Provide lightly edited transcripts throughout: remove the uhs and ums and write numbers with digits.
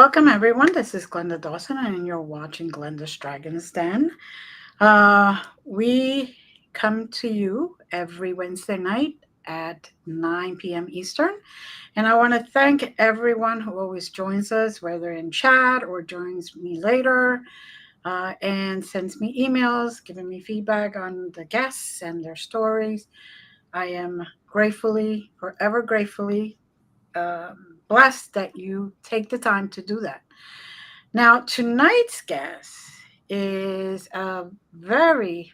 Welcome, everyone. This is Glenda Dawson, and you're watching Glenda's Dragon's Den. We come to you every Wednesday night at 9 p.m. Eastern. And I want to thank everyone who always joins us, whether in chat or joins me later, and sends me emails, giving me feedback on the guests and their stories. I am forever gratefully blessed that you take the time to do that. Now, tonight's guest is a very,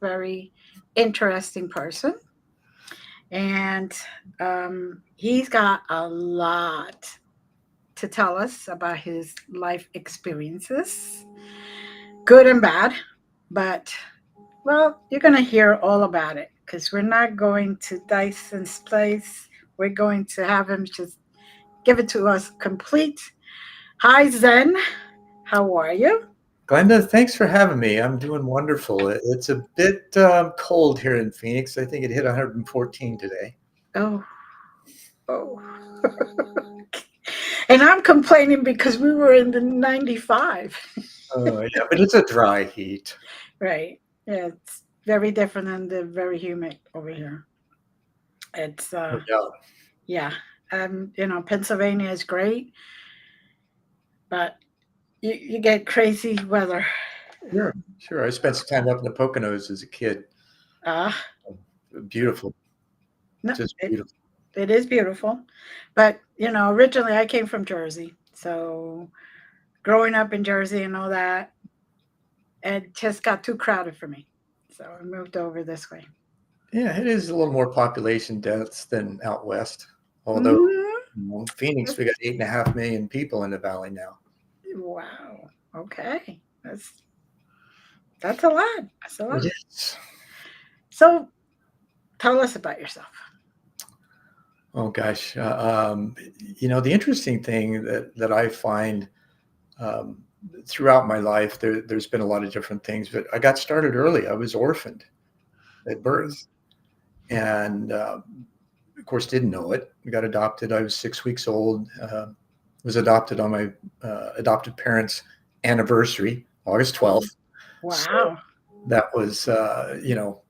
very interesting person, and he's got a lot to tell us about his life experiences, good and bad. But, well, you're going to hear all about it because we're not going to Dyson's place. We're going to have him just give it to us complete. Hi, Zen. How are you? Glenda, thanks for having me. I'm doing wonderful. It's a bit cold here in Phoenix. I think it hit 114 today. Oh, oh. And I'm complaining because we were in the 95. Oh, yeah, but it's a dry heat. Right. Yeah, it's very different than the very humid over here. It's No doubt. yeah. Pennsylvania is great, but you get crazy weather. Sure, sure. I spent some time up in the Poconos as a kid. Uh Beautiful, no, just it, beautiful. it is beautiful. But originally I came from Jersey. So growing up in Jersey and all that, it just got too crowded for me. So I moved over this way. Yeah, it is a little more population dense than out west. Although, Mhm. Phoenix, we got 8.5 million people in the valley now. Wow. Okay. That's a lot. That's a lot. It is. So tell us about yourself. Oh gosh, the interesting thing that I find um, throughout my life, there's been a lot of different things, but I got started early. I was orphaned at birth, and of course didn't know it. We got adopted. I was 6 weeks old. Was adopted on my adopted parents' anniversary, August 12th. So Wow. that was,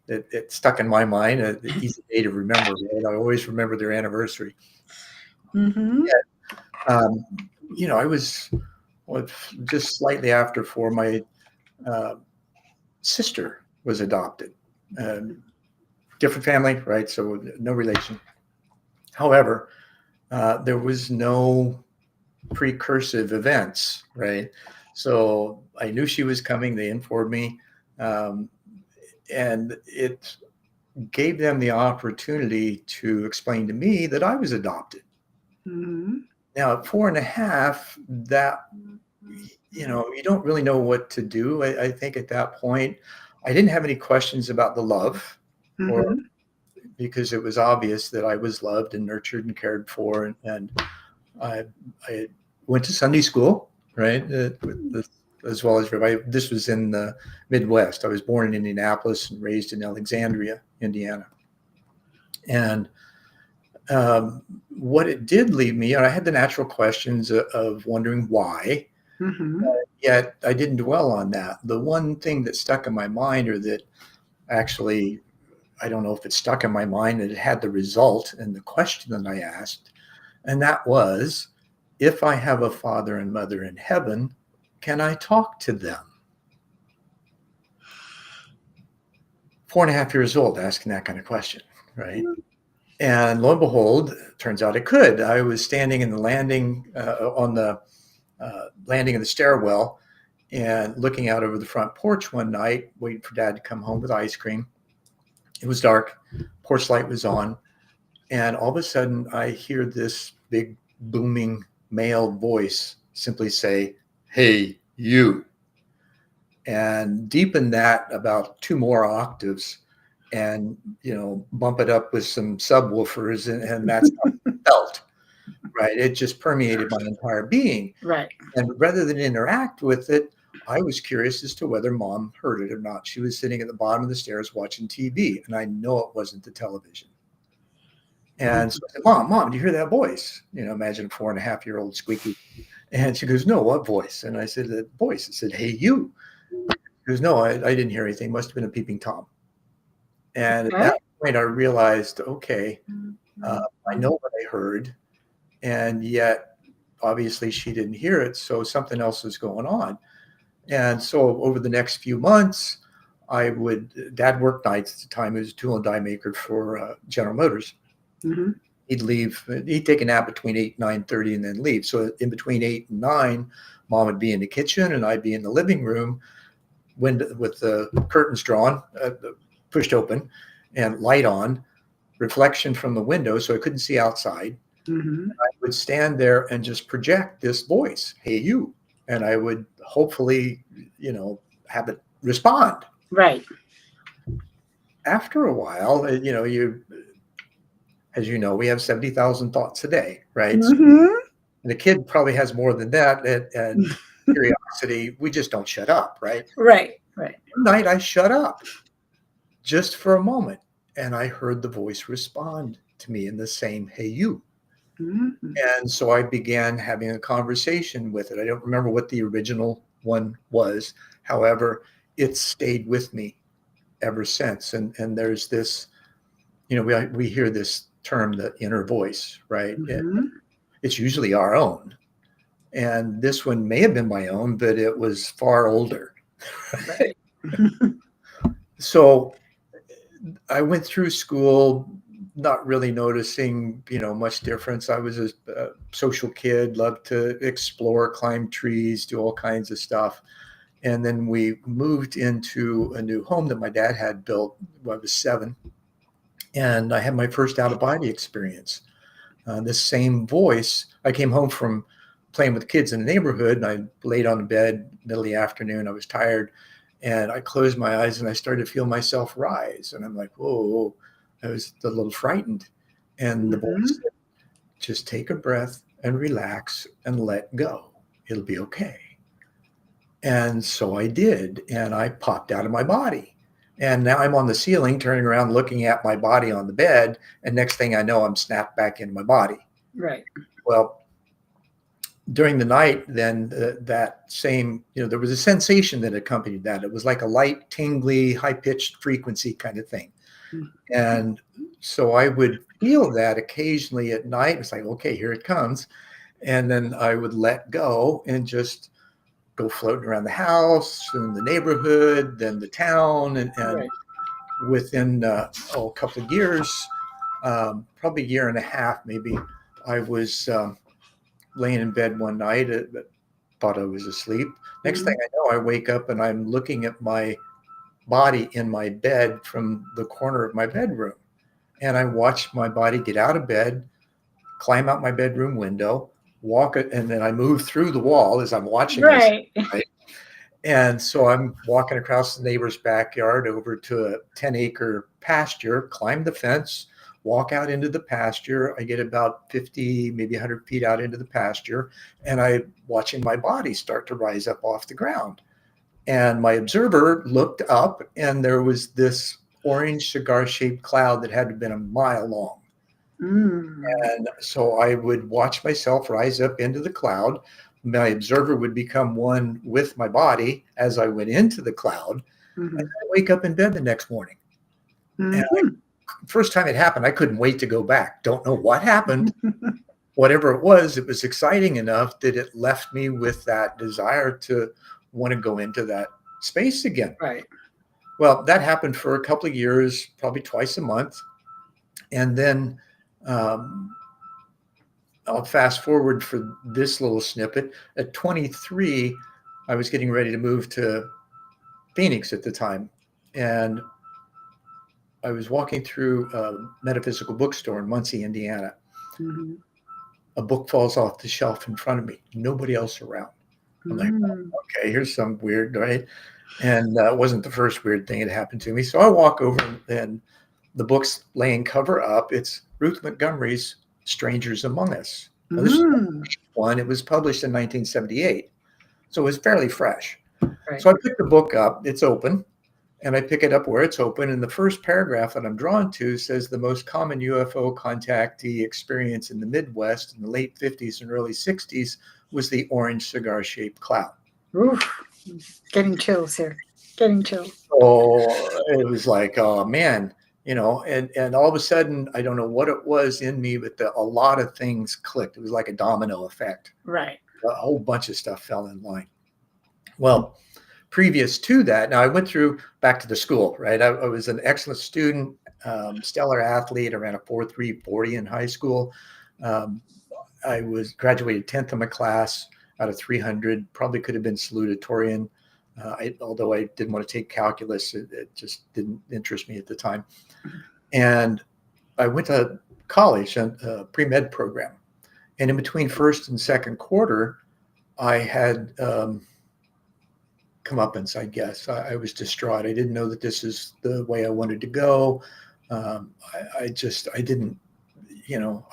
it stuck in my mind. The easy day to remember. Right? I always remember their anniversary. Mm-hmm. Um, I was what, just slightly after 4. My uh, sister was adopted. Um, Different family, right? So no relation. However, there was no precursive events, right? So I knew she was coming. They informed me, um, and it gave them the opportunity to explain to me that I was adopted. Mm-hmm. Now at 4.5, that you don't really know what to do. I think at that point, I didn't have any questions about the love, or Mm-hmm. because it was obvious that I was loved and nurtured and cared for, and I, I went to Sunday school, right, as well as everybody. This was in the Midwest. I was born in Indianapolis and raised in Alexandria, Indiana, and what it did leave me, and I had the natural questions of wondering why. Mm-hmm. Yet I didn't dwell on that. The one thing that stuck in my mind, or that actually, I don't know if it stuck in my mind, and it had the result and the question that I asked, and that was, if I have a father and mother in heaven, can I talk to them? 4.5 years old, asking that kind of question, right? And lo and behold, turns out it could. I was standing in the landing on the landing of the stairwell and looking out over the front porch one night, waiting for Dad to come home with ice cream. It was dark, porch light was on, and all of a sudden I hear this big booming male voice simply say, "Hey, you." And deepen that about 2 more octaves, and bump it up with some subwoofers, and that's how it felt, right? It just permeated my entire being. Right. And rather than interact with it, I was curious as to whether Mom heard it or not. She was sitting at the bottom of the stairs watching TV, and I know it wasn't the television. And so I said, Mom, do you hear that voice? Imagine a 4.5-year-old squeaky. And she goes, no, what voice? And I said, the voice. I said, hey, you. She goes, no, I didn't hear anything. Must have been a peeping Tom. And at Okay. that point, I realized, okay, I know what I heard. And yet, obviously, she didn't hear it. So something else was going on. And so over the next few months, Dad worked nights at the time. He was a tool and die maker for General Motors. Mm-hmm. He'd leave, he'd take a nap between 8 and 9:30 and then leave. So in between 8 and 9, Mom would be in the kitchen and I'd be in the living room with the curtains drawn, pushed open, and light on, reflection from the window so I couldn't see outside. Mm-hmm. I would stand there and just project this voice, hey, you. And I would hopefully, have it respond. Right. After a while, as you know, we have 70,000 thoughts a day, right? So, Mm-hmm. and a kid probably has more than that. And curiosity, we just don't shut up, right? Right. Right. One night I shut up just for a moment and I heard the voice respond to me in the same, hey, you. Mm-hmm. And so I began having a conversation with it. I don't remember what the original one was. However, it stayed with me ever since. And there's this, we hear this term, the inner voice, right? Mm-hmm. It's usually our own. And this one may have been my own, but it was far older. Right. So I went through school not really noticing, much difference. I was a social kid, loved to explore, climb trees, do all kinds of stuff. And then we moved into a new home that my dad had built when I was 7. And I had my first out of body experience. This same voice, I came home from playing with kids in the neighborhood and I laid on the bed middle of the afternoon. I was tired and I closed my eyes and I started to feel myself rise. And I'm like, whoa, I was a little frightened. And the Mm-hmm. voice said, just take a breath and relax and let go. It'll be okay. And so I did. And I popped out of my body. And now I'm on the ceiling, turning around, looking at my body on the bed. And next thing I know, I'm snapped back into my body. Right. Well, during the night, then that same, there was a sensation that accompanied that. It was like a light, tingly, high-pitched frequency kind of thing. Mm-hmm. And so I would feel that occasionally at night. It's like, okay, here it comes. And then I would let go and just go floating around the house, soon the neighborhood, then the town. And Right. within a couple of years, probably a year and a half, maybe, I was laying in bed one night, thought I was asleep. Next Mm-hmm. thing I know, I wake up and I'm looking at my body in my bed from the corner of my bedroom. And I watch my body get out of bed, climb out my bedroom window, walk it, and then I move through the wall as I'm watching this. Right. Right? And so I'm walking across the neighbor's backyard over to a 10-acre pasture, climb the fence, walk out into the pasture. I get about 50, maybe 100 feet out into the pasture, and I'm watching my body start to rise up off the ground. And my observer looked up, and there was this orange cigar-shaped cloud that had to have been a mile long. Mm. And so I would watch myself rise up into the cloud. My observer would become one with my body as I went into the cloud. Mm-hmm. And I'd wake up in bed the next morning. And Mm-hmm. first time it happened, I couldn't wait to go back. Don't know what happened. Whatever it was exciting enough that it left me with that desire to want to go into that space again. Right. Well, that happened for a couple of years, probably twice a month. And then I'll fast forward for this little snippet. At 23, I was getting ready to move to Phoenix at the time. And I was walking through a metaphysical bookstore in Muncie, Indiana. Mm-hmm. A book falls off the shelf in front of me. Nobody else around. I'm like, okay, here's some weird, right? And it wasn't the first weird thing that happened to me. So I walk over and the book's laying cover up. It's Ruth Montgomery's Strangers Among Us. Now, this is one. It was published in 1978. So it was fairly fresh. Right. So I pick the book up. It's open. And I pick it up where it's open. And the first paragraph that I'm drawn to says the most common UFO contactee experience in the Midwest in the late 50s and early 60s was the orange cigar-shaped cloud. Oof. Getting chills here. Getting chills. So it was like, oh man, and all of a sudden, I don't know what it was in me, but a lot of things clicked. It was like a domino effect. Right. A whole bunch of stuff fell in line. Well, previous to that, now I went through back to the school, right? I was an excellent student, stellar athlete. I ran a 4.340 in high school. Um, I was graduated 10th in my class out of 300, probably could have been salutatorian. Although I didn't want to take calculus, it just didn't interest me at the time. And I went to college, a pre-med program. And in between first and second quarter, I had comeuppance, I guess. I was distraught. I didn't know that this is the way I wanted to go. I didn't,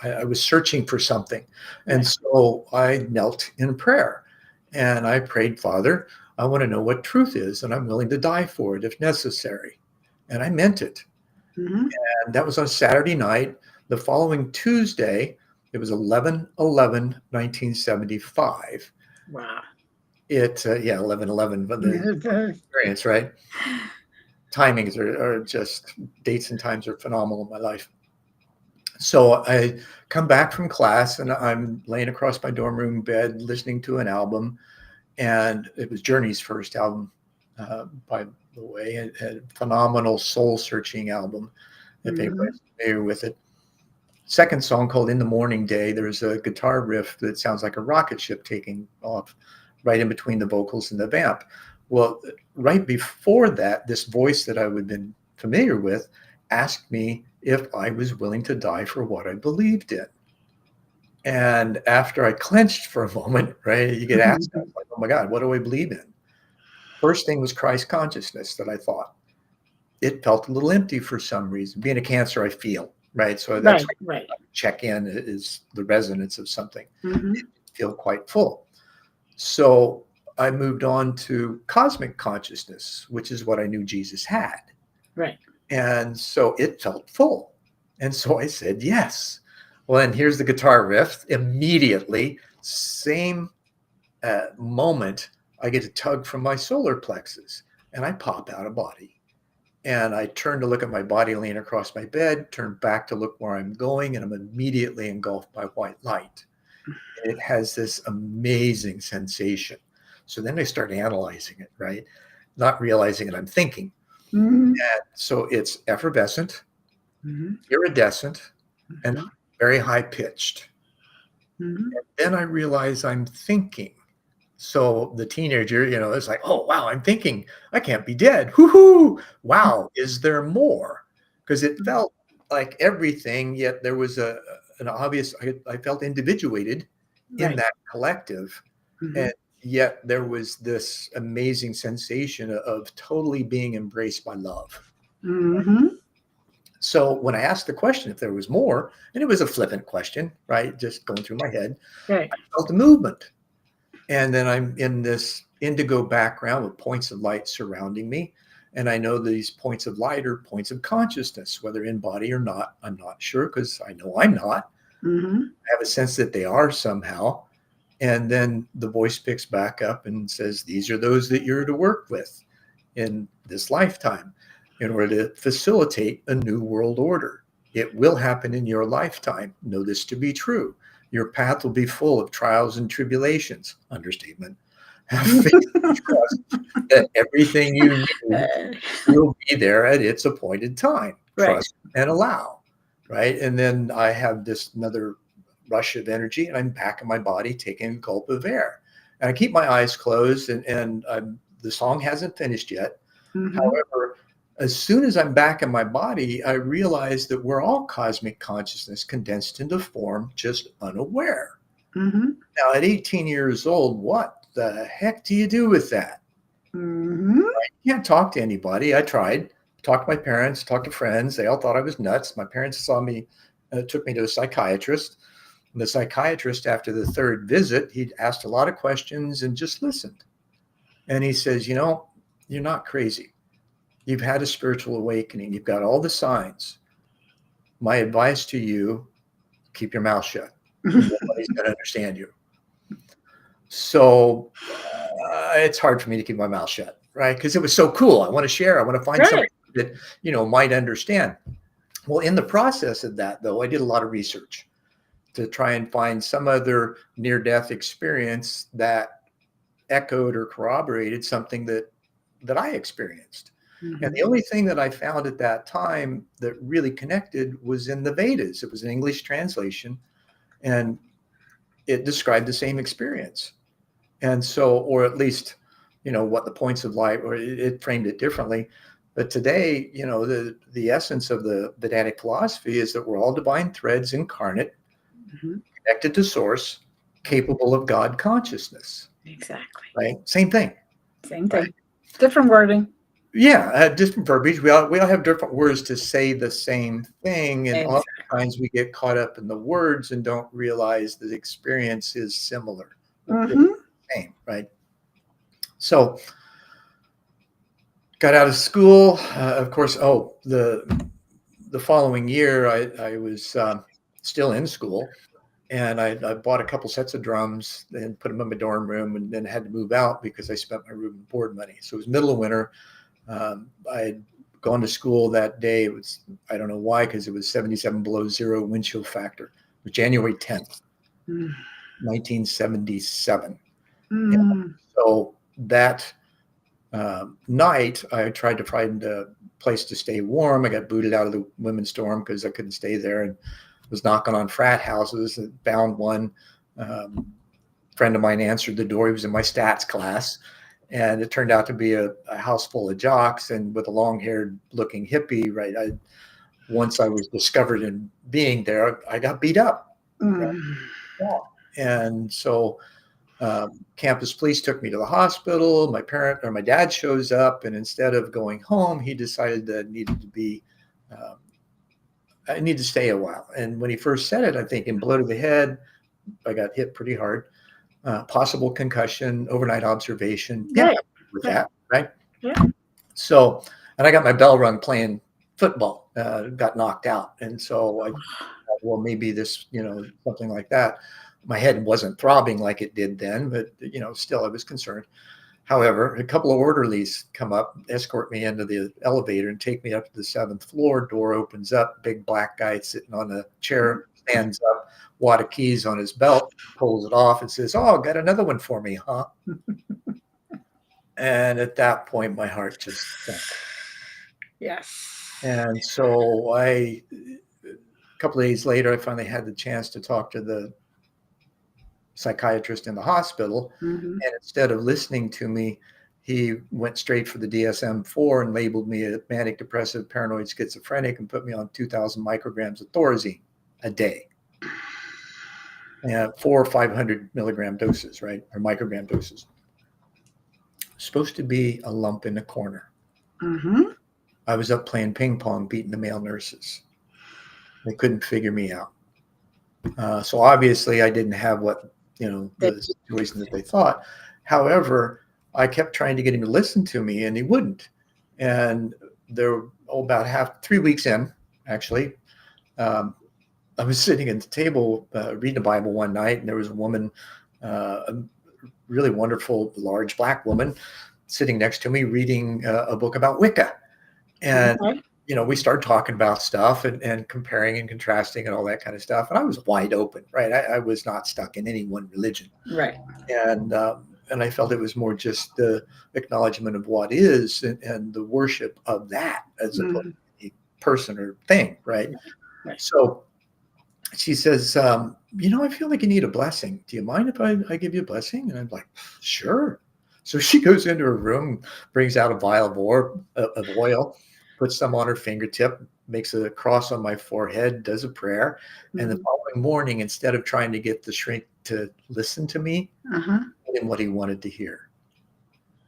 I was searching for something. And so I knelt in prayer and I prayed, Father, I want to know what truth is, and I'm willing to die for it if necessary. And I meant it. Mm-hmm. And that was on Saturday night. The following Tuesday, it was 11/11/1975. Wow. 11/11, but the experience, right? Timings are just, dates and times are phenomenal in my life. So I come back from class and I'm laying across my dorm room bed listening to an album, and it was Journey's first album, by the way, a phenomenal soul-searching album, if anybody's familiar with it. Second song called In the Morning Day, there's a guitar riff that sounds like a rocket ship taking off right in between the vocals and the vamp. Well, right before that, this voice that I would have been familiar with asked me if I was willing to die for what I believed in. And after I clenched for a moment, right, you get asked, like, oh my God, what do I believe in? First thing was Christ consciousness that I thought. It felt a little empty for some reason. Being a Cancer, I feel, right? So that's right. Check in is the resonance of something. Mm-hmm. It feel quite full. So I moved on to cosmic consciousness, which is what I knew Jesus had. Right. And so it felt full. And so I said, yes. Well, and here's the guitar riff. Immediately, same moment, I get a tug from my solar plexus and I pop out of body. And I turn to look at my body laying across my bed, turn back to look where I'm going, and I'm immediately engulfed by white light. It has this amazing sensation. So then I start analyzing it, right? Not realizing it, I'm thinking. Mm-hmm. And so it's effervescent, Mm-hmm. iridescent, and very high pitched. Mm-hmm. And then I realize I'm thinking. So the teenager, is like, oh, wow, I'm thinking. I can't be dead. Woohoo! Wow, is there more? Because it felt like everything, yet there was an obvious, I felt individuated in that collective. Mm-hmm. And yet there was this amazing sensation of totally being embraced by love. Mm-hmm. So when I asked the question if there was more, and it was a flippant question, right? Just going through my head, Right. I felt the movement. And then I'm in this indigo background with points of light surrounding me. And I know these points of light are points of consciousness, whether in body or not. I'm not sure because I know I'm not. Mm-hmm. I have a sense that they are somehow. And then the voice picks back up and says, these are those that you're to work with in this lifetime in order to facilitate a new world order. It will happen in your lifetime. Know this to be true. Your path will be full of trials and tribulations. Understatement. Have faith and trust that everything you need will be there at its appointed time. Trust and allow, right? And then I have this another rush of energy, and I'm back in my body taking a gulp of air. And I keep my eyes closed, and the song hasn't finished yet. Mm-hmm. However, as soon as I'm back in my body, I realize that we're all cosmic consciousness condensed into form, just unaware. Mm-hmm. Now, at 18 years old, what the heck do you do with that? Mm-hmm. I can't talk to anybody. I tried, talked to my parents, talked to friends. They all thought I was nuts. My parents saw me, took me to a psychiatrist. And the psychiatrist, after the third visit, he asked a lot of questions and just listened. And he says, you're not crazy. You've had a spiritual awakening. You've got all the signs. My advice to you, keep your mouth shut. Nobody's going to understand you. So it's hard for me to keep my mouth shut, right? Because it was so cool. I want to share. I want to find somebody Right. that, might understand. Well, in the process of that, though, I did a lot of research to try and find some other near-death experience that echoed or corroborated something that I experienced. And Mm-hmm. the only thing that I found at that time that really connected was in the Vedas. It was an English translation, and it described the same experience. And so, or at least, what the points of light, or it framed it differently. But today, the essence of the Vedanic philosophy is that we're all divine threads incarnate, Mm-hmm. connected to source, capable of God consciousness, Exactly. right? Same thing, Same right? thing. Different wording. Yeah, different verbiage. We all have different words to say the same thing, and Exactly. oftentimes we get caught up in the words and don't realize that the experience is similar, the Mm-hmm. same, right? So, got out of school, of course. Oh, the following year, I was still in school, and I bought a couple sets of drums and put them in my dorm room, and then had to move out because I spent my room and board money. So it was middle of winter. I had gone to school that day. It was, I don't know why, because it was 77 below zero wind chill factor. It was January 10th, 1977. And Mm-hmm. so that night, I tried to find a place to stay warm. I got booted out of the women's dorm because I couldn't stay there, and was knocking on frat houses and found one. Friend of mine answered the door. He was in my stats class, and it turned out to be a house full of jocks and with a long-haired looking hippie. Right. Once I was discovered in being there, I got beat up. Right? And so campus police took me to the hospital. My dad shows up, and instead of going home, he decided that I need to stay a while. And when he first said it, I think in blow to the head, I got hit pretty hard. Possible concussion, overnight observation. Yeah, Right. with Right. that, right? Yeah. So, and I got my bell rung playing football. Got knocked out, and so I thought, well, maybe this, something like that. My head wasn't throbbing like it did then, but still, I was concerned. However, a couple of orderlies come up, escort me into the elevator, and take me up to the seventh floor. Door opens up. Big black guy sitting on a chair stands up, wad of keys on his belt, pulls it off, and says, "Oh, got another one for me, huh?" And at that point, my heart just sank. Yes. And so a couple of days later, I finally had the chance to talk to the psychiatrist in the hospital. Mm-hmm. And instead of listening to me, he went straight for the DSM-4 and labeled me a manic depressive paranoid schizophrenic and put me on 2,000 micrograms of Thorazine a day. And 400 or 500 milligram doses, right? Or microgram doses. Supposed to be a lump in the corner. Mm-hmm. I was up playing ping pong, beating the male nurses. They couldn't figure me out. So obviously I didn't have what, the situation that they thought. However, I kept trying to get him to listen to me, and he wouldn't. And there, about 3 weeks in, actually, um, I was sitting at the table reading the Bible one night, and there was a woman, a really wonderful, large black woman, sitting next to me reading a book about Wicca. And Okay. we started talking about stuff and comparing and contrasting and all that kind of stuff. And I was wide open, right? I was not stuck in any one religion. Right. And I felt it was more just the acknowledgement of what is, and the worship of that as opposed Mm-hmm. to a person or thing, right? Right. So she says, I feel like you need a blessing. Do you mind if I give you a blessing? And I'm like, sure. So she goes into her room, brings out a vial of oil, puts some on her fingertip, makes a cross on my forehead, does a prayer. And the Mm-hmm. following morning, instead of trying to get the shrink to listen to me, Uh-huh. I told him what he wanted to hear,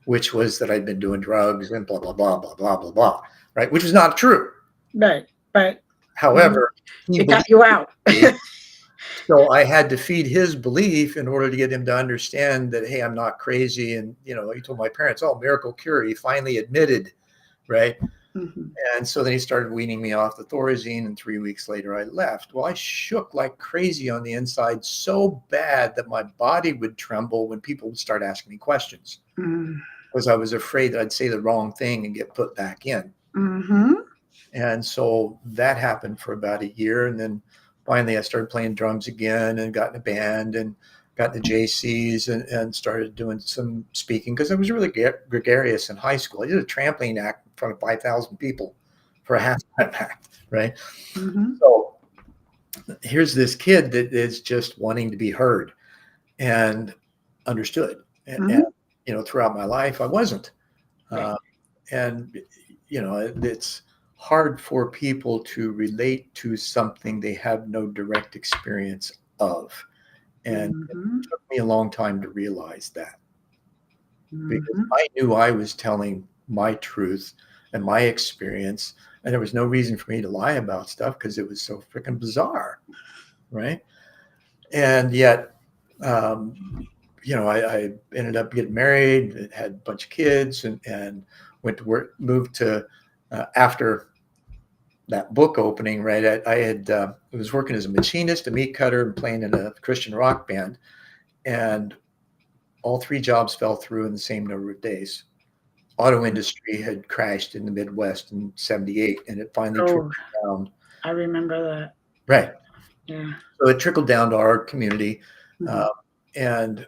which was that I'd been doing drugs and blah, blah, blah, blah, blah, blah, blah, right? Which is not true. Right. Right. Mm-hmm. However, he It believed got you out. me. So I had to feed his belief in order to get him to understand that, hey, I'm not crazy. And, he told my parents, oh, miracle cure. He finally admitted, right? Mhm. And so then he started weaning me off the Thorazine, and 3 weeks later I left. Well, I shook like crazy on the inside, so bad that my body would tremble when people would start asking me questions, Mm. because I was afraid that I'd say the wrong thing and get put back in. Mhm. And so that happened for about a year. And then finally I started playing drums again and got in a band and got in the JCs and started doing some speaking, because I was really gregarious in high school. I did a trampoline act in front of 5,000 people for a halftime act, right? Mhm. So here's this kid that is just wanting to be heard and understood. And Mhm. throughout my life, I wasn't. Right. Uh, and it's hard for people to relate to something they have no direct experience of, and it Mhm. took me a long time to realize that, because Mhm. I knew I was telling my truth and my experience, and there was no reason for me to lie about stuff because it was so freaking bizarre, right? And yet, I ended up getting married, had a bunch of kids, and went to work, moved to after that book opening, right? I was working as a machinist, a meat cutter, and playing in a Christian rock band, and all three jobs fell through in the same number of days. Auto industry had crashed in the Midwest in '78, and it finally trickled Oh, down. I remember that. Right. Yeah. So it trickled down to our community, Mhm. uh, and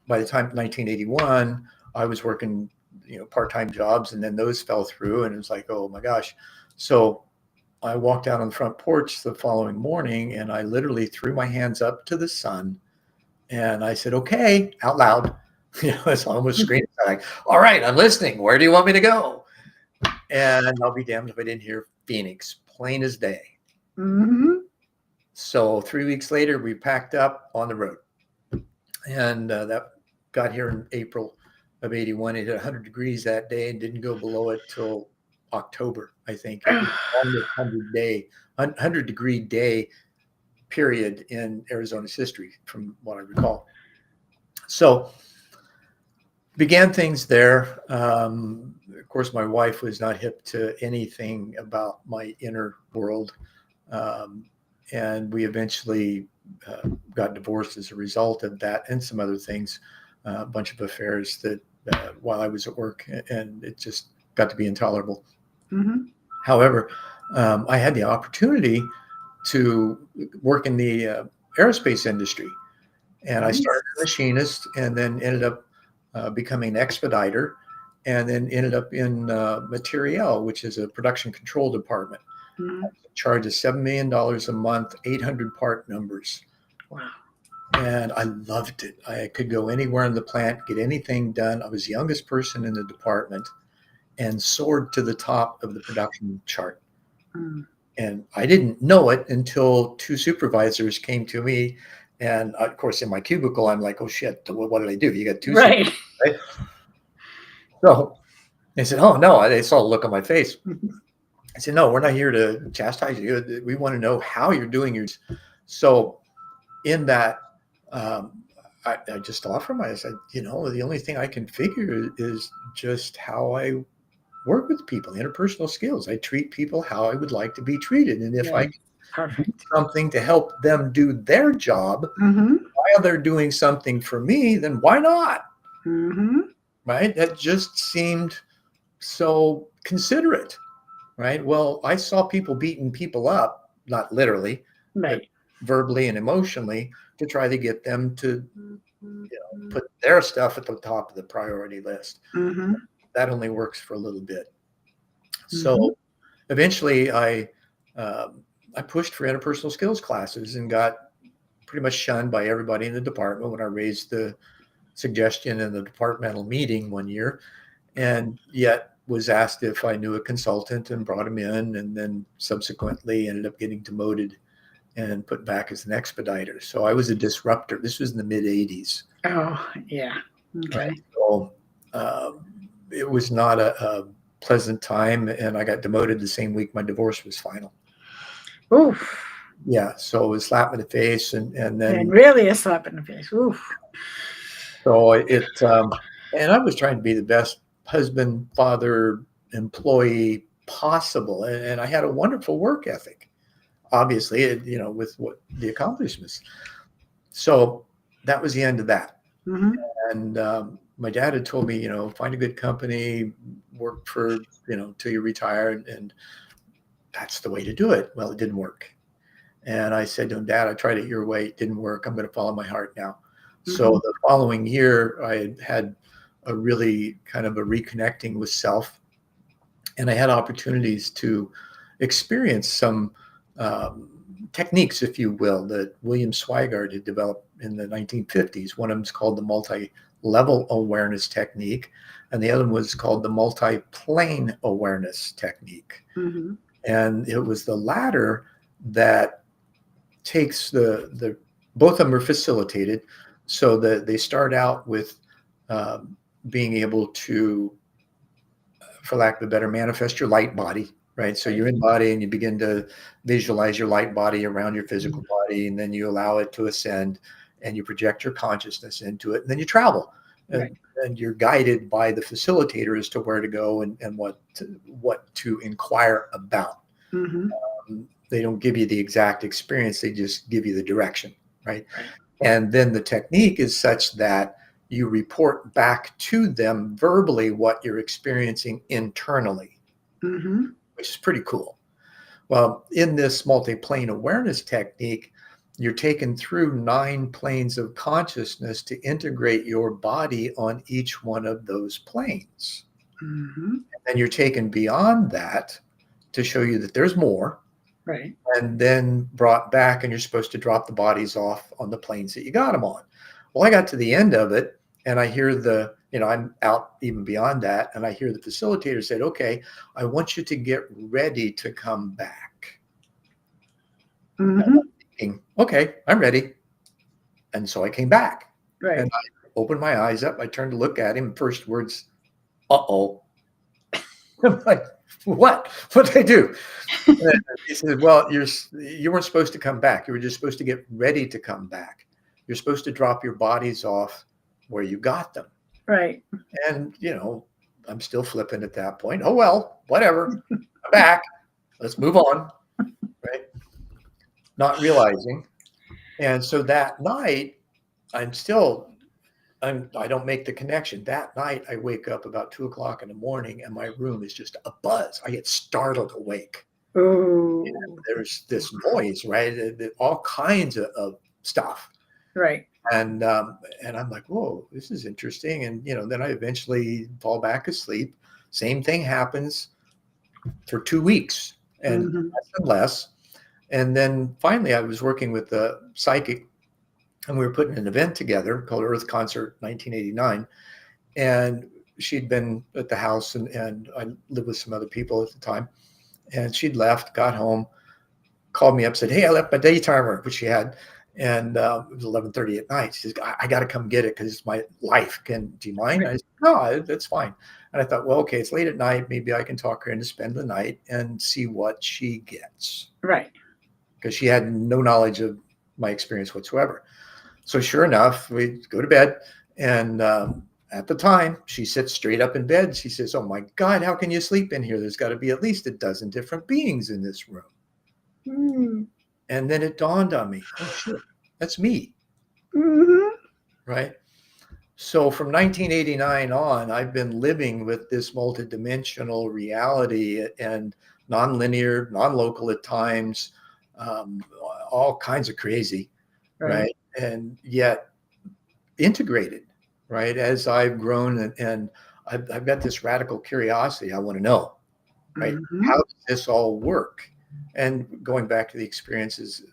by the time 1981, I was working, part-time jobs, and then those fell through, and it was like, oh my gosh. So I walked out on the front porch the following morning, and I literally threw my hands up to the sun, and I said, "Okay," out loud. It's almost screaming, like, "All right, I'm listening. Where do you want me to go?" And I'll be damned if I didn't hear Phoenix, plain as day. Mhm. So 3 weeks later, we packed up on the road, and that got here in April of '81. It hit 100 degrees that day and didn't go below it till October, I think. It was the longest 100-degree day period in Arizona's history, from what I recall. So began things there. Of course, my wife was not hip to anything about my inner world, um, and we eventually got divorced as a result of that, and some other things, a bunch of affairs that while I was at work, and it just got to be intolerable. Mhm. However, I had the opportunity to work in the aerospace industry, and I Nice. started as a machinist, and then ended up becoming an expediter, and then ended up in Materiel, which is a production control department. Mhm. Charges $7 million a month, 800 part numbers, Wow. and I loved it. I could go anywhere in the plant, get anything done. I was the youngest person in the department, and soared to the top of the production chart. Mm. And I didn't know it until two supervisors came to me. And of course, in my cubicle, I'm like, oh shit, what did I do? You got two supervisors, Right. right? So they said, oh no. They saw the look on my face. I said, no, we're not here to chastise you. We want to know how you're doing yours. So in that, um, I just offered him, I said, the only thing I can figure is just how I work with people, interpersonal skills. I treat people how I would like to be treated. And if I Yes. Perfect. something to help them do their job Mhm. while they're doing something for me, then why not? Mhm. Right? That just seemed so considerate, right? Well, I saw people beating people up, not literally, but Right. verbally and emotionally, to try to get them to put their stuff at the top of the priority list. Mhm. That only works for a little bit. Mhm. So eventually um, I pushed for interpersonal skills classes and got pretty much shunned by everybody in the department when I raised the suggestion in the departmental meeting one year, and yet was asked if I knew a consultant and brought him in, and then subsequently ended up getting demoted and put back as an expediter. So I was a disruptor. This was in the mid 80s. Oh, yeah. Right. Okay. So it was not a pleasant time, and I got demoted the same week my divorce was final. Oof. Yeah, so it was slap in the face, and And then really a slap in the face. Oof. so and I was trying to be the best husband, father, employee possible. And I had a wonderful work ethic, obviously, with what the accomplishments. So that was the end of that. Mm-hmm. And my dad had told me, find a good company, work for, till you retire. And that's the way to do it. Well, it didn't work. And I said to him, Dad, I tried it your way. It didn't work. I'm going to follow my heart now. So Mm-hmm. the following year, I had a really kind of a reconnecting with self. And I had opportunities to experience some techniques, if you will, that William Swigart had developed in the 1950s. One of them is called the multi-level awareness technique, and the other one was called the multi-plane awareness technique. Mm-hmm. And it was the latter that takes the both of them are facilitated, so that they start out with being able to, for lack of a better, manifest your light body, right? So you're in body and you begin to visualize your light body around your physical body, and then you allow it to ascend and you project your consciousness into it, and then you travel. Right. And you're guided by the facilitator as to where to go and what to inquire about. Mm-hmm. They don't give you the exact experience, they just give you the direction, right? Right. And then the technique is such that you report back to them verbally what you're experiencing internally, Mm-hmm. which is pretty cool. Well, in this multi-plane awareness technique, you're taken through 9 planes of consciousness to integrate your body on each one of those planes. Mm-hmm. And you're taken beyond that to show you that there's more. Right. And then brought back, and you're supposed to drop the bodies off on the planes that you got them on. Well, I got to the end of it, and I hear I'm out even beyond that, and I hear the facilitator said, okay, I want you to get ready to come back. Mm-hmm. And I'm thinking, okay, I'm ready. And so I came back. Right. And I opened my eyes up. I turned to look at him. First words, uh-oh. I'm like, what? What did I do? And he said, well, you weren't supposed to come back. You were just supposed to get ready to come back. You're supposed to drop your bodies off where you got them. Right. And, I'm still flipping at that point. Oh, well, whatever. I'm back. Let's move on. Right. Not realizing. And so that night, I don't make the connection. That night, I wake up about 2:00 in the morning, and my room is just a buzz. I get startled awake. Oh. There's this noise, right? All kinds of stuff. Right. And I'm like, whoa, this is interesting. And, then I eventually fall back asleep. Same thing happens for 2 weeks and Mm-hmm. less and less. And then finally, I was working with a psychic, and we were putting an event together called Earth Concert 1989. And she'd been at the house, and I lived with some other people at the time. And she'd left, got home, called me up, said, hey, I left my day timer, which she had. And it was 11:30 at night. She says, I got to come get it because it's my life. Do you mind? I said, no, that's fine. And I thought, well, okay, it's late at night. Maybe I can talk her into spend the night and see what she gets. Right. Because she had no knowledge of my experience whatsoever. So sure enough, we go to bed. And at the time, she sits straight up in bed. She says, oh my God, how can you sleep in here? There's got to be at least a dozen different beings in this room. Mm-hmm. And then it dawned on me, oh shit, that's me. Mm-hmm. Right. So from 1989 on, I've been living with this multidimensional reality and nonlinear, non-local at times, all kinds of crazy, right? And yet integrated, right? As I've grown and I've got this radical curiosity. I want to know, right? Mm-hmm. How does this all work? And going back to the experiences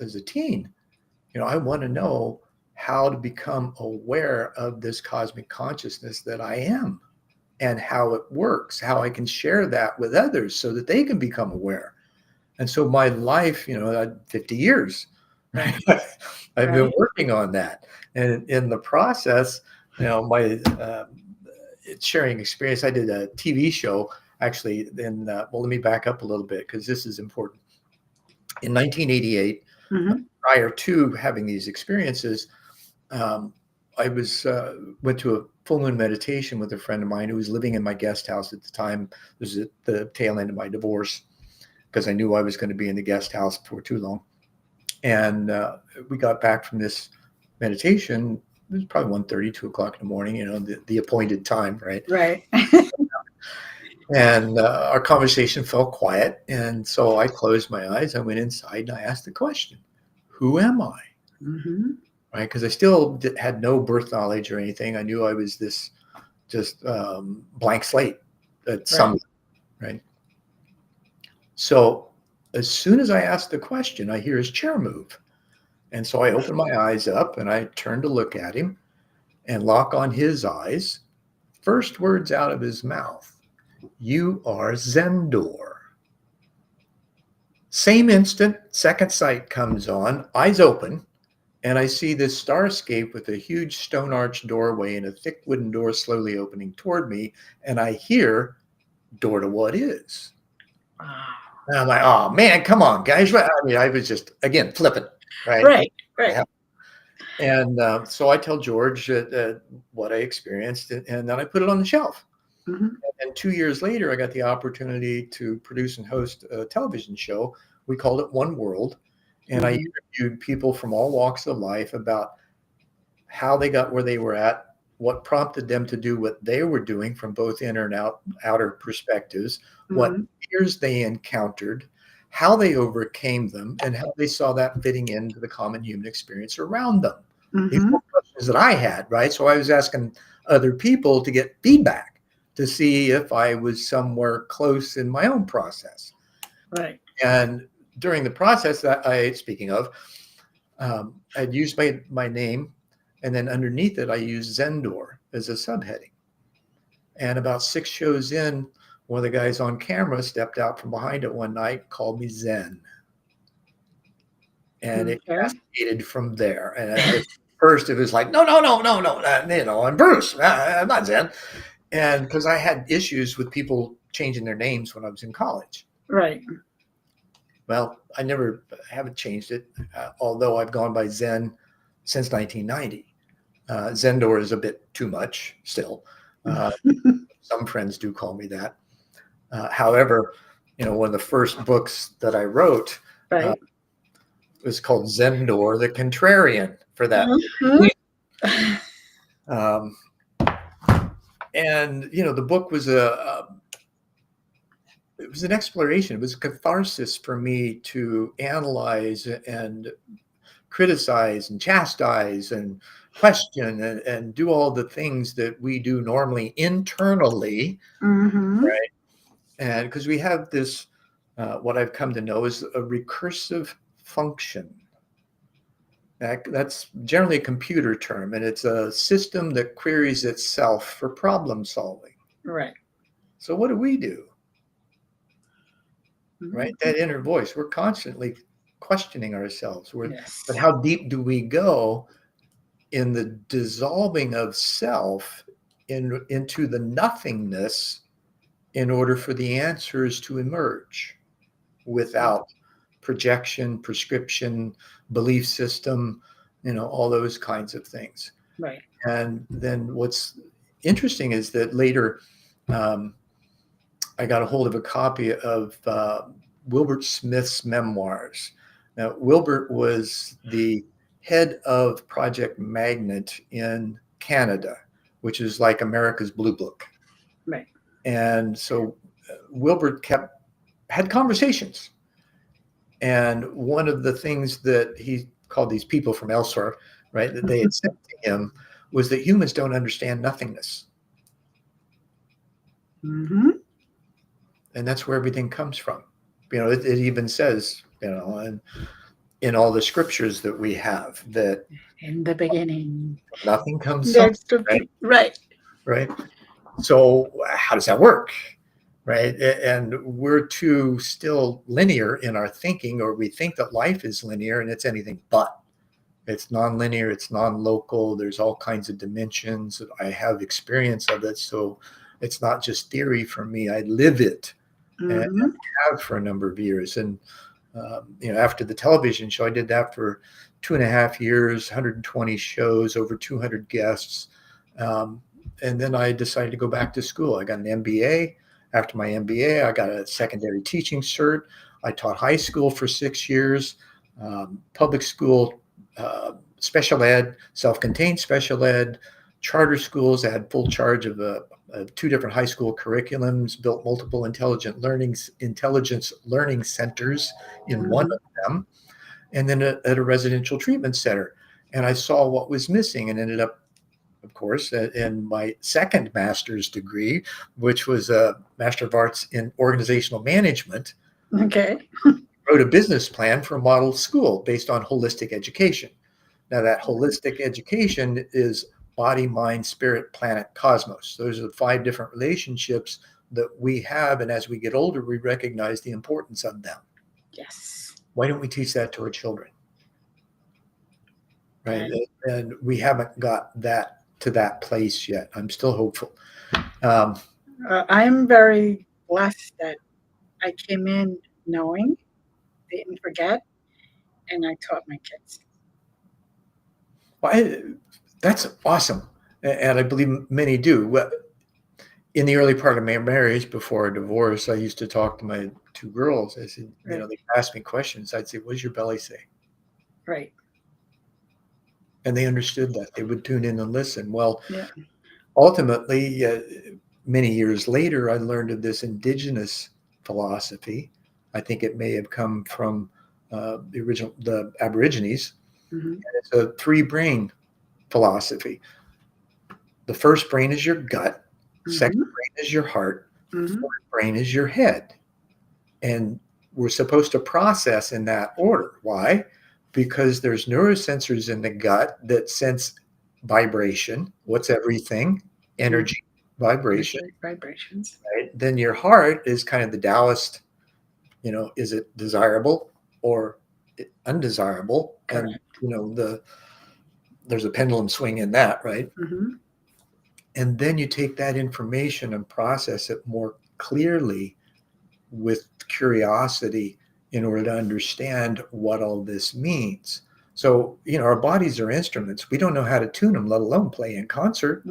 as a teen, I want to know how to become aware of this cosmic consciousness that I am and how it works, how I can share that with others so that they can become aware. And so my life, 50 years, right? I've been working on that. And in the process, my sharing experience, I did a TV show actually. Then, well, let me back up a little bit because this is important. In 1988, Mm-hmm. prior to having these experiences, I went to full moon meditation with a friend of mine who was living in my guest house at the time. This was at the tail end of my divorce because I knew I was going to be in the guest house for too long. And we got back from this meditation. It was probably 1:30, 2 o'clock in the morning, the appointed time, right? Right. And our conversation fell quiet. And so I closed my eyes. I went inside and I asked the question, who am I? Mm-hmm. Right? Because I still had no birth knowledge or anything. I knew I was this just blank slate at some, right? So as soon as I asked the question, I hear his chair move. And so I open my eyes up and I turn to look at him and lock on his eyes. First words out of his mouth, "You are Zendor." Same instant, second sight comes on, eyes open, and I see this starscape with a huge stone arch doorway and a thick wooden door slowly opening toward me. And I hear, "Door to what is?" Wow. And I'm like, oh man, come on, guys. I mean, I was just, again, flippant, right? Right. And so I tell George what I experienced, and then I put it on the shelf. Mm-hmm. And 2 years later, I got the opportunity to produce and host a television show. We called it One World. And I interviewed people from all walks of life about how they got where they were at, what prompted them to do what they were doing from both inner and outer perspectives, what fears they encountered, how they overcame them, and how they saw that fitting into the common human experience around them. These were questions that I had, right? So I was asking other people to get feedback to see if I was somewhere close in my own process. Right. And during the process that speaking of, I'd used my name, and then underneath it, I used Zendor as a subheading. And about 6 shows in, one of the guys on camera stepped out from behind it one night, called me Zen. And it cascaded from there. And at first, it was like, no, I'm Bruce. I'm not Zen. And because I had issues with people changing their names when I was in college. Right. Well, I haven't changed it, although I've gone by Zen since 1990. Zendor is a bit too much still. Some friends do call me that. However, one of the first books that I wrote was called Zendor the Contrarian for that. And the book was it was an exploration. It was a catharsis for me to analyze and criticize and chastise and question and do all the things that we do normally internally, right? And because we have this, what I've come to know is a recursive function. That's generally a computer term, and it's a system that queries itself for problem solving. Right. So what do? Right? That inner voice, we're constantly questioning ourselves. But how deep do we go in the dissolving of self into the nothingness in order for the answers to emerge without projection, prescription, belief system, all those kinds of things. Right. And then what's interesting is that later I got a hold of a copy of Wilbert Smith's memoirs. Now, Wilbert was the head of Project Magnet in Canada, which is like America's Blue Book. Right. And so Wilbert had conversations. And one of the things that he called these people from elsewhere, right, that they had said to him was that humans don't understand nothingness. And that's where everything comes from. It even says, in all the scriptures that we have, that in the beginning, nothing comes something, right? Right. So how does that work? Right. And we're too still linear in our thinking, or we think that life is linear, and it's anything but. It's nonlinear, it's non-local. There's all kinds of dimensions. I have experience of it. So it's not just theory for me. I live it and have for a number of years. And, after the television show, I did that for 2.5 years, 120 shows, over 200 guests. and then I decided to go back to school. I got an MBA. After my MBA, I got a secondary teaching cert. I taught high school for 6 years, public school, special ed, self-contained special ed, charter schools. I had full charge of 2 different high school curriculums, built multiple intelligence learning centers in one of them, and then at a residential treatment center. And I saw what was missing and ended up, of course, in my second master's degree, which was a Master of Arts in Organizational Management. Okay. Wrote a business plan for a model school based on holistic education. Now, that holistic education is body, mind, spirit, planet, cosmos. Those are the 5 different relationships that we have. And as we get older, we recognize the importance of them. Yes. Why don't we teach that to our children? Right. And we haven't got that to that place yet. I'm still hopeful. I'm very blessed that I came in knowing, didn't forget, and I taught my kids. Well, that's awesome. And I believe many do. Well, in the early part of my marriage, before our divorce, I used to talk to my 2 girls. I said, Right. they asked me questions. I'd say, what does your belly say? Right. And they understood that. They would tune in and listen. Well, Yeah. ultimately, many years later, I learned of this indigenous philosophy. I think it may have come from the Aborigines. And it's a 3-brain philosophy. The first brain is your gut. Second brain is your heart. Third brain is your head. And we're supposed to process in that order. Why? Because there's neurosensors in the gut that sense vibration. What's everything? Energy, vibration. Vibrations. Right? Then your heart is kind of the Taoist, is it desirable or undesirable? Correct. And, there's a pendulum swing in that, right? And then you take that information and process it more clearly with curiosity in order to understand what all this means. So, our bodies are instruments. We don't know how to tune them, let alone play in concert.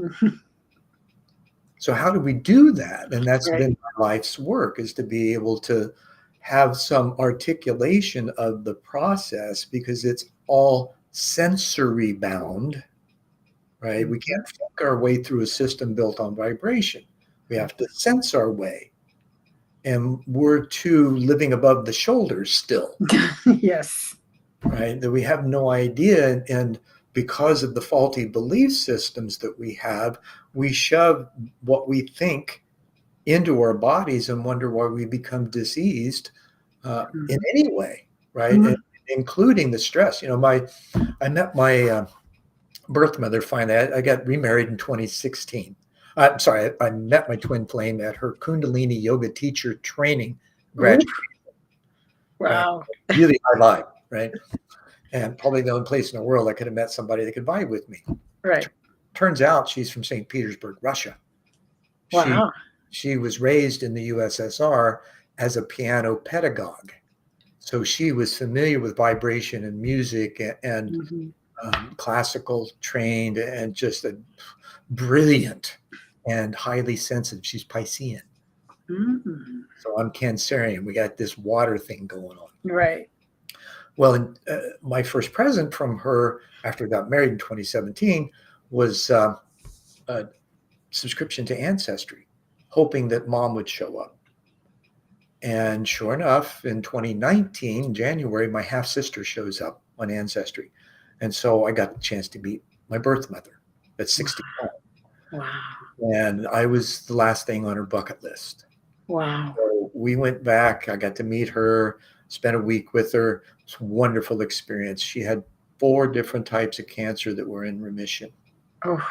So how do we do that? And that's been my life's work, is to be able to have some articulation of the process, because it's all sensory bound. Right? We can't think our way through a system built on vibration. We have to sense our way. And we're too living above the shoulders still. Yes. Right? That we have no idea. And because of the faulty belief systems that we have, we shove what we think into our bodies and wonder why we become diseased in any way. Right? And including the stress. I met my birth mother finally. I got remarried in 2016. I'm sorry, I met my twin flame at her Kundalini yoga teacher training graduation. Wow. Right? Really high vibe, right? And probably the only place in the world I could have met somebody that could vibe with me. Right. Turns out she's from St. Petersburg, Russia. Wow. She was raised in the USSR as a piano pedagogue. So she was familiar with vibration and music and classical trained, and just a brilliant and highly sensitive. She's Piscean. So I'm Cancerian. We got this water thing going on. Right. Well, my first present from her after I got married in 2017 was a subscription to Ancestry, hoping that Mom would show up. And sure enough, in 2019, January, my half sister shows up on Ancestry. And so I got the chance to meet my birth mother at 65. Wow. And I was the last thing on her bucket list. Wow. So we went back. I got to meet her, spent a week with her. It's a wonderful experience. She had 4 different types of cancer that were in remission. Oh.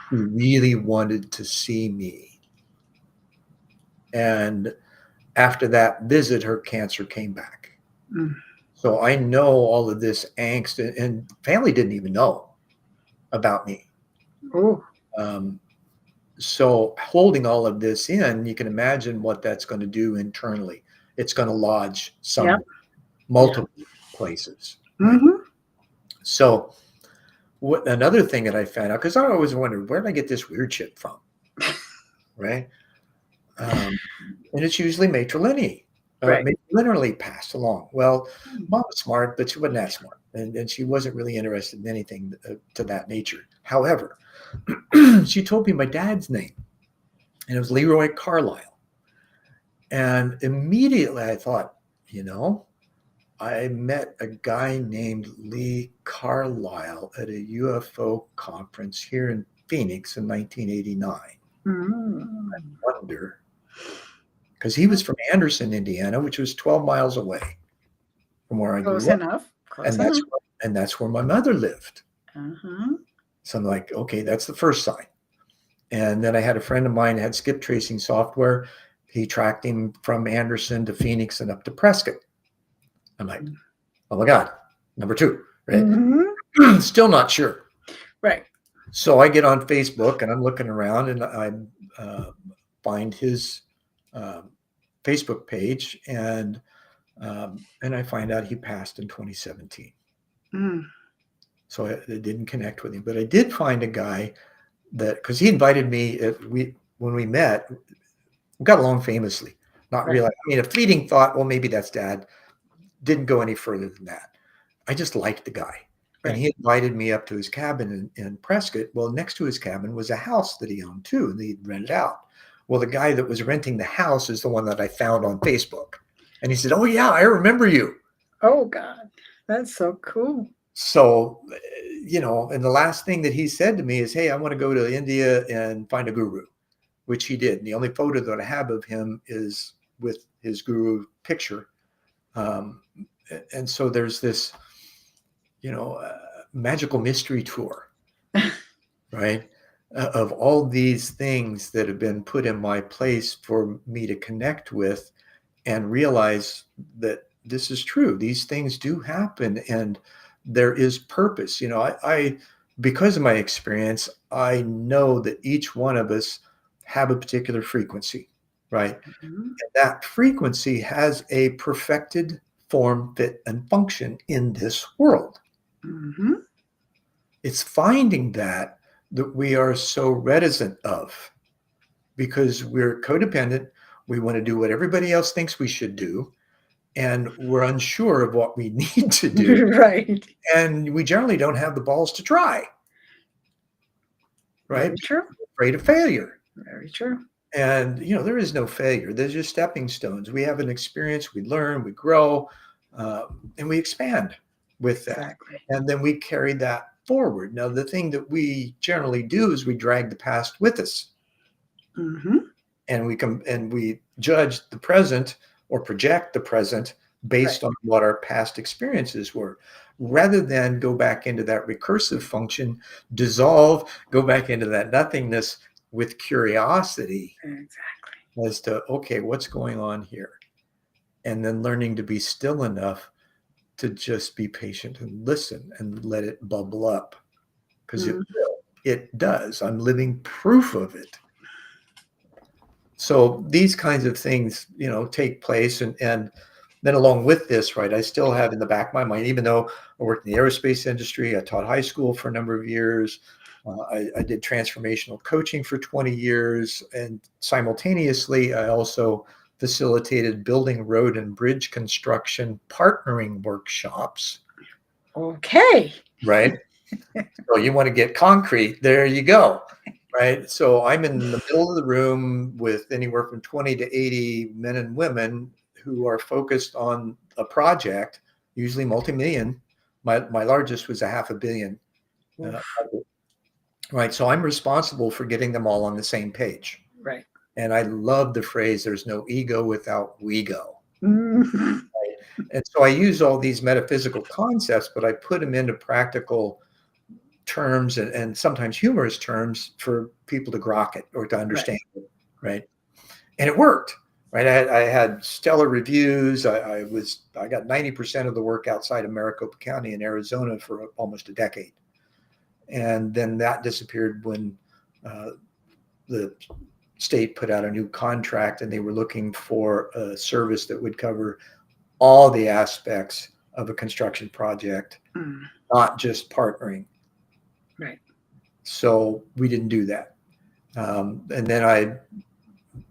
She really wanted to see me. And after that visit, her cancer came back. So I know all of this angst, and family didn't even know about me. So holding all of this in, you can imagine what that's going to do internally. It's going to lodge multiple places. Right? So Another thing that I found out, because I always wondered, where did I get this weird shit from? Right. Um, and it's usually Right. matrilineally passed along. Well, Mm. mom was smart, but she wasn't that smart. And she wasn't really interested in anything to that nature. However, she told me my dad's name, and it was Leroy Carlisle. And immediately I thought, you know, I met a guy named Lee Carlisle at a UFO conference here in Phoenix in 1989. Mm. Wonder, because he was from Anderson, Indiana, which was 12 miles away from where I Close grew up, enough. Close and that's enough. where my mother lived. Uh-huh. So I'm like, okay, that's the first sign. And then I had a friend of mine that had skip tracing software. He tracked him from Anderson to Phoenix and up to Prescott. I'm like, oh my God, number two, right? Mm-hmm. Still not sure. Right. So I get on Facebook and I'm looking around and I find his um, Facebook page and I find out he passed in 2017. Mm. So I didn't connect with him, but I did find a guy that, because he invited me, when we met, we got along famously. Not Right. really. I mean, a fleeting thought, well, maybe that's dad. Didn't go any further than that. I just liked the guy. And Right. he invited me up to his cabin in Prescott. Well, next to his cabin was a house that he owned too, and he'd rented out. Well, the guy that was renting the house is the one that I found on Facebook. And he said, oh, yeah, I remember you. Oh God. That's so cool. So, and the last thing that he said to me is, hey, I want to go to India and find a guru, which he did. And the only photo that I have of him is with his guru picture. Um, and so there's this, magical mystery tour, right? Of all these things that have been put in my place for me to connect with and realize that this is true. These things do happen and there is purpose. I because of my experience, I know that each one of us have a particular frequency, right? Mhm. And that frequency has a perfected form, fit, and function in this world. Mhm. It's finding that we are so reticent of because we're codependent. We want to do what everybody else thinks we should do. And we're unsure of what we need to do. Right. And we generally don't have the balls to try, right? Very true. We're afraid of failure. Very true. And, there is no failure. There's just stepping stones. We have an experience, we learn, we grow, and we expand with that. Exactly. And then we carry that forward. Now, the thing that we generally do is we drag the past with us. Mm-hmm. And we judge the present or project the present based Right. on what our past experiences were, rather than go back into that recursive function, dissolve, go back into that nothingness with curiosity Exactly. as to, okay, what's going on here? And then learning to be still enough to just be patient and listen and let it bubble up, because Mm. it does. I'm living proof of it. So these kinds of things, take place. And then along with this, right, I still have in the back of my mind, even though I worked in the aerospace industry, I taught high school for a number of years. I did transformational coaching for 20 years. And simultaneously, I also facilitated building road and bridge construction partnering workshops, Okay. right? So you want to get concrete, there you go. Right. So I'm in the middle of the room with anywhere from 20 to 80 men and women who are focused on a project, usually multi-million. My largest was $500 million. Oof. Right. So I'm responsible for getting them all on the same page. Right. And I love the phrase, there's no ego without we go. Mm-hmm. And so I use all these metaphysical concepts, but I put them into practical terms and sometimes humorous terms for people to grok it or to Right. understand it, right? And it worked, right? I had stellar reviews. I got 90% of the work outside of Maricopa County in Arizona for almost a decade, and then that disappeared when the state put out a new contract, and they were looking for a service that would cover all the aspects of a construction project, Mm. not just partnering. Right. So we didn't do that. And then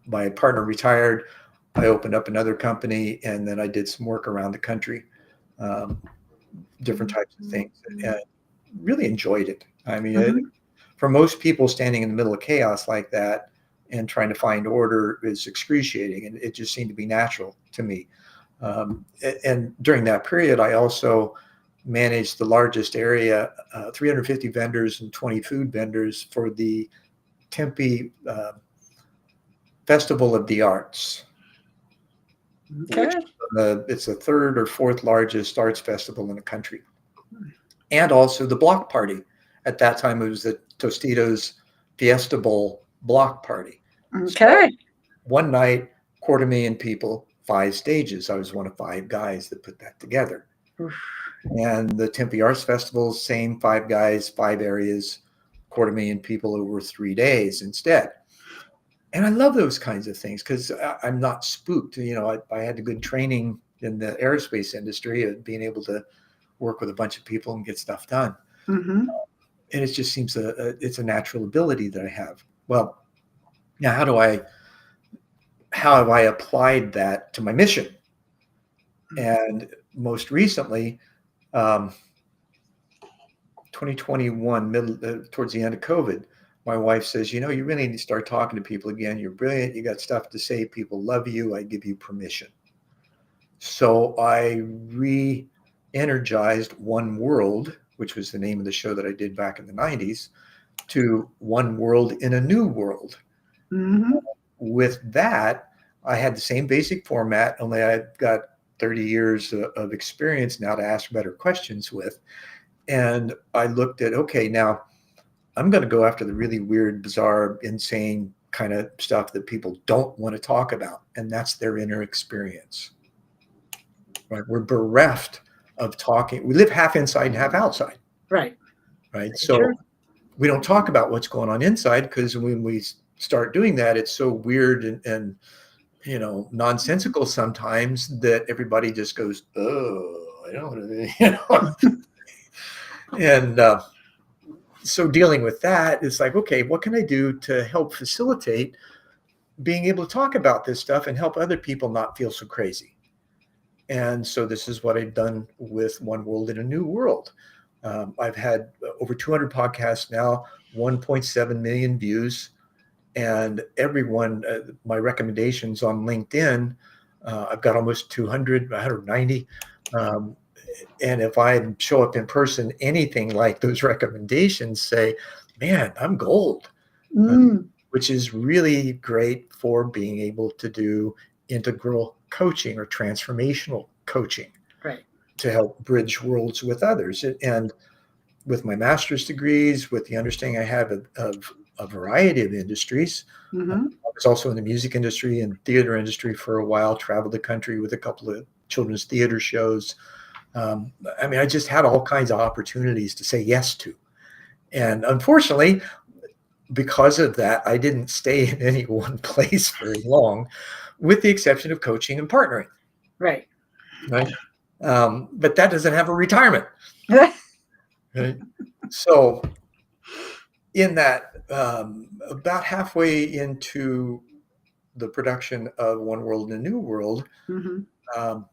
my partner retired. I opened up another company, and then I did some work around the country, um, different types of things, and really enjoyed it. I mean, Mm-hmm. for most people, standing in the middle of chaos like that and trying to find order is excruciating, and it just seemed to be natural to me. And during that period, I also managed the largest area, 350 vendors and 20 food vendors for the Tempe Festival of the Arts, which Okay. it's the third or fourth largest arts festival in the country. And also the block party. At that time, it was the Tostitos Fiesta Bowl block party. So Okay. one night, 250,000 people, 5 stages. I was one of 5 guys that put that together. Oof. And the Tempe Arts Festival, same 5 guys, 5 areas, 250,000 people over 3 days instead. And I love those kinds of things because I'm not spooked. I had a good training in the aerospace industry of being able to work with a bunch of people and get stuff done. Mm-hmm. And it just seems it's a natural ability that I have. Well, now how have I applied that to my mission? And most recently, um, 2021, towards the end of COVID, my wife says, you really need to start talking to people again. You're brilliant. You got stuff to say. People love you. I give you permission. So I re-energized One World, which was the name of the show that I did back in the 90s, to One World in a New World. Mm-hmm. With that, I had the same basic format, only I've got 30 years of experience now to ask better questions with. And I looked at, okay, now I'm going to go after the really weird, bizarre, insane kind of stuff that people don't want to talk about. And that's their inner experience. Right? We're bereft of talking. We live half inside and half outside. Right. Right. Very So true. we don't talk about what's going on inside because when we start doing that, it's so weird and nonsensical sometimes that everybody just goes, oh, I don't. And so dealing with that, it's like, okay, what can I do to help facilitate being able to talk about this stuff and help other people not feel so crazy? And so this is what I've done with One World in a New World. I've had over 200 podcasts now, 1.7 million views. And everyone, my recommendations on LinkedIn, I've got almost 200, 190. And if I show up in person, anything like those recommendations say, man, I'm gold, Mm. which is really great for being able to do integral coaching or transformational coaching Right. to help bridge worlds with others. And with my master's degrees, with the understanding I have of a variety of industries, Mm-hmm. I was also in the music industry and theater industry for a while, traveled the country with a couple of children's theater shows. I just had all kinds of opportunities to say yes to. And unfortunately, because of that, I didn't stay in any one place very long, with the exception of coaching and partnering. Right. Right. But that doesn't have a retirement. Right. So in that, about halfway into the production of One World in a New World, Mm-hmm. um,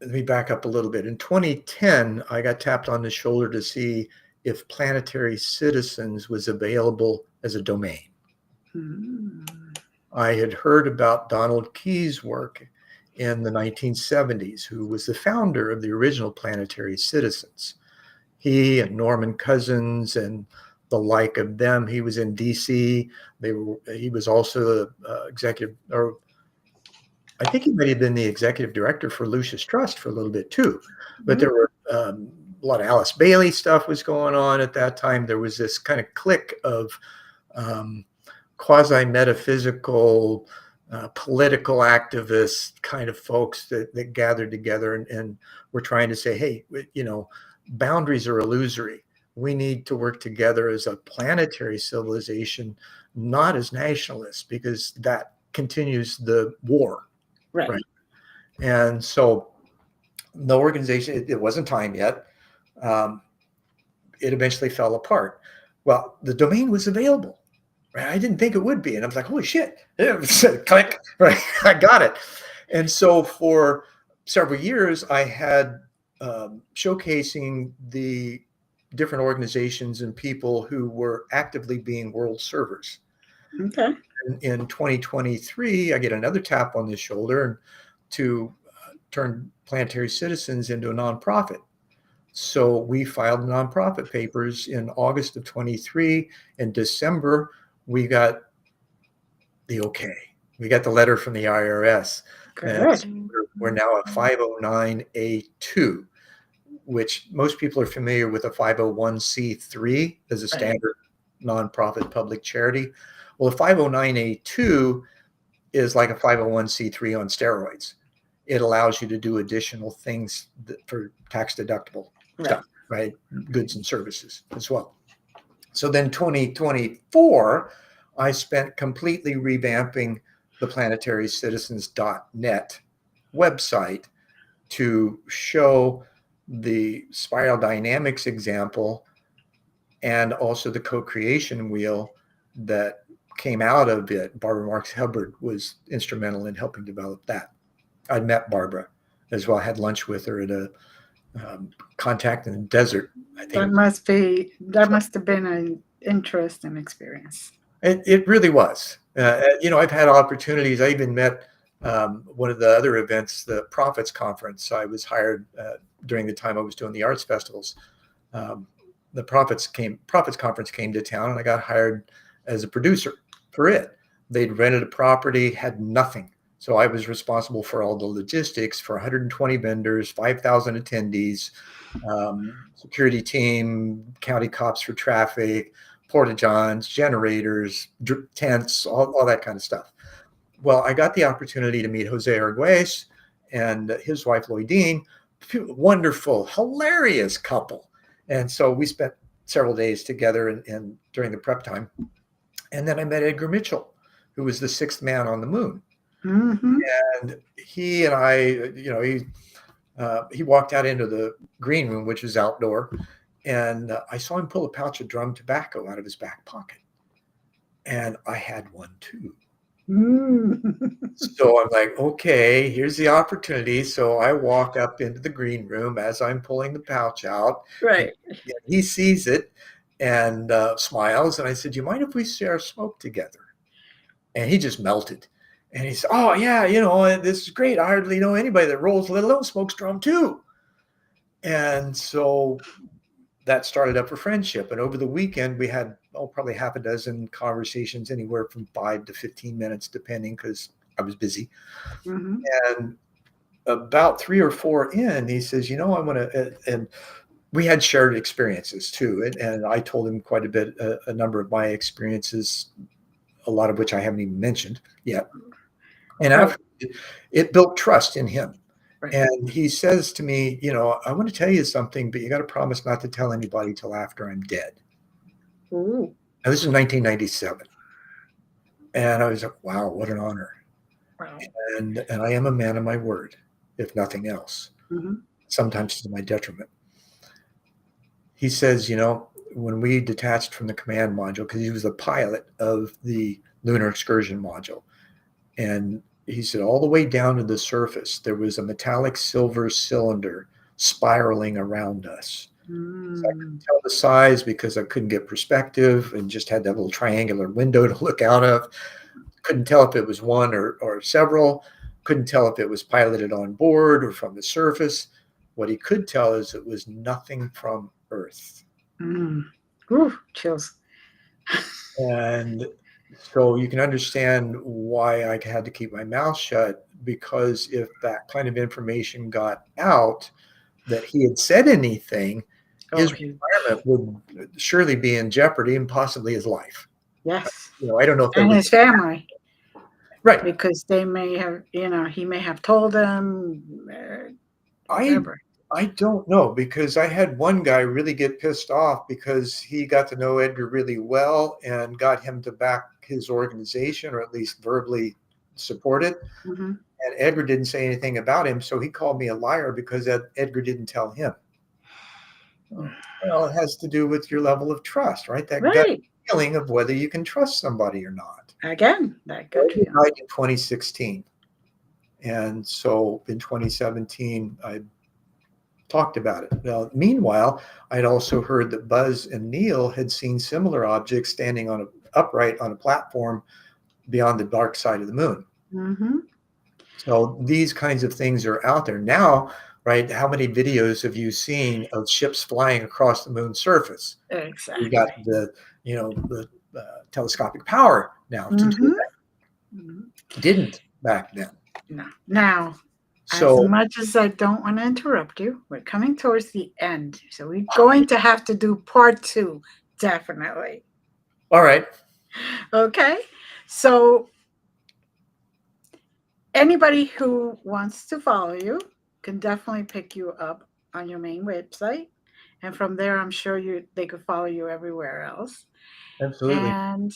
let me back up a little bit. In 2010, I got tapped on the shoulder to see if Planetary Citizens was available as a domain. Mm-hmm. I had heard about Donald Key's work in the 1970s, who was the founder of the original Planetary Citizens. He and Norman Cousins and the like of them. He was in DC. He was also the executive, or I think he might have been the executive director for Lucius Trust for a little bit too. But there were a lot of Alice Bailey stuff was going on at that time. There was this kind of clique of quasi-metaphysical, political activists kind of folks that gathered together and were trying to say, hey, boundaries are illusory. We need to work together as a planetary civilization, not as nationalists, because that continues the war. Right. Right. And so the organization, it wasn't time yet. it eventually fell apart. Well, the domain was available. Right? I didn't think it would be. And I was like, holy shit. Click. Right. I got it. And so for several years, I had showcasing the different organizations and people who were actively being world servers. Okay. In 2023, I get another tap on the shoulder to turn Planetary Citizens into a nonprofit. So we filed nonprofit papers in August of 23. In December, we got the okay. We got the letter from the IRS. And so Good. we're now a 509A2, which most people are familiar with a 501c3 as a standard nonprofit public charity. Well, a 509A2 is like a 501c3 on steroids. It allows you to do additional things for tax deductible stuff, right? Goods and services as well. So then 2024, I spent completely revamping the planetarycitizens.net website to show the spiral dynamics example and also the co-creation wheel that came out of it. Barbara Marks Hubbard was instrumental in helping develop that. I'd met Barbara as well. I had lunch with her at a contact in the desert. I think That must have been an interesting experience. It really was. I've had opportunities. I even met one of the other events, the Prophets Conference. I was hired during the time I was doing the arts festivals. The Prophets Conference came to town, and I got hired as a producer for it. They'd rented a property, had nothing. So I was responsible for all the logistics for 120 vendors, 5,000 attendees, security team, county cops for traffic, porta-johns, generators, tents, all that kind of stuff. Well, I got the opportunity to meet Jose Arguez and his wife, Lloydine, wonderful, hilarious couple. And so we spent several days together and during the prep time. And then I met Edgar Mitchell, who was the sixth man on the moon. Mm-hmm. And he and I, he walked out into the green room, which was outdoor. And I saw him pull a pouch of drum tobacco out of his back pocket. And I had one too. So I'm like, okay, here's the opportunity. So I walk up into the green room as I'm pulling the pouch out. Right. And he sees it and smiles. And I said, do you mind if we share smoke together? And he just melted. And he said, oh, yeah, this is great. I hardly know anybody that rolls, let alone smokes drum too. And so that started up a friendship. And over the weekend, we had probably half a dozen conversations, anywhere from 5 to 15 minutes, depending, because I was busy. Mm-hmm. And about 3 or 4 in, he says, I want to, and we had shared experiences too. And I told him quite a bit, a number of my experiences, a lot of which I haven't even mentioned yet. And after it built trust in him. Right. And he says to me, I want to tell you something, but you got to promise not to tell anybody till after I'm dead. Ooh. Now, this is 1997. And I was like, wow, what an honor. Wow. And I am a man of my word, if nothing else, sometimes to my detriment. He says, when we detached from the command module, because he was the pilot of the lunar excursion module, and he said all the way down to the surface, there was a metallic silver cylinder spiraling around us. So I couldn't tell the size because I couldn't get perspective and just had that little triangular window to look out of. Couldn't tell if it was one or several. Couldn't tell if it was piloted on board or from the surface. What he could tell is it was nothing from Earth. Ooh, chills. And so you can understand why I had to keep my mouth shut, because if that kind of information got out that he had said anything, his retirement would surely be in jeopardy, and possibly his life. Yes. I don't know if and his family. Right. Because they may have, he may have told them. I don't know, because I had one guy really get pissed off because he got to know Edgar really well and got him to back his organization, or at least verbally support it. Mm-hmm. And Edgar didn't say anything about him. So he called me a liar because Edgar didn't tell him. Well, it has to do with your level of trust, right? That gut Right. feeling of whether you can trust somebody or not. Again, that good Glenda feeling. died in 2016. And so in 2017, I talked about it. Now, meanwhile, I'd also heard that Buzz and Neil had seen similar objects standing on upright on a platform beyond the dark side of the moon. Mm-hmm. So these kinds of things are out there now, right? How many videos have you seen of ships flying across the moon's surface? We got Exactly. the telescopic power now to do Mm-hmm. that. Mm-hmm. Didn't back then. No. Now, as So, much as I don't want to interrupt you, we're coming towards the end. So we're going to have to do part two, definitely. all right. Okay. So anybody who wants to follow you can definitely pick you up on your main website. And from there, I'm sure they could follow you everywhere else. Absolutely. And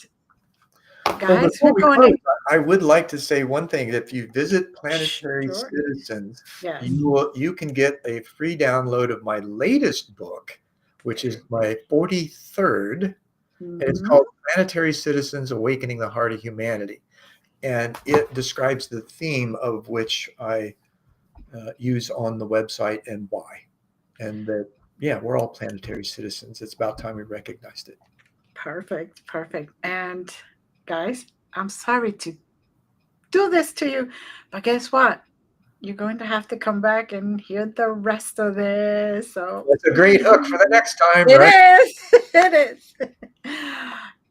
Well, guys, before we're we going close, to I would like to say one thing. If you visit Planetary sure. Citizens, Yes. you can get a free download of my latest book, which is my 43rd, and it's Mm-hmm. called Planetary Citizens: Awakening the Heart of Humanity. And it describes the theme of which I use on the website and why. And that, yeah, we're all planetary citizens. It's about time we recognized it. Perfect. Perfect. And guys, I'm sorry to do this to you, but guess what? You're going to have to come back and hear the rest of this. So That's a great hook for the next time, it right? is. It is.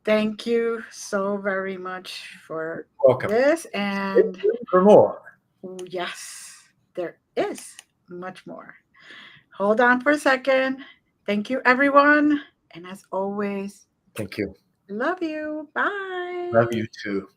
Thank you so very much for Welcome. this. Stay And tuned for more. yes, there is much more. Hold on for a second. Thank you, everyone. And as always, Thank you. love you. Love Bye. you too.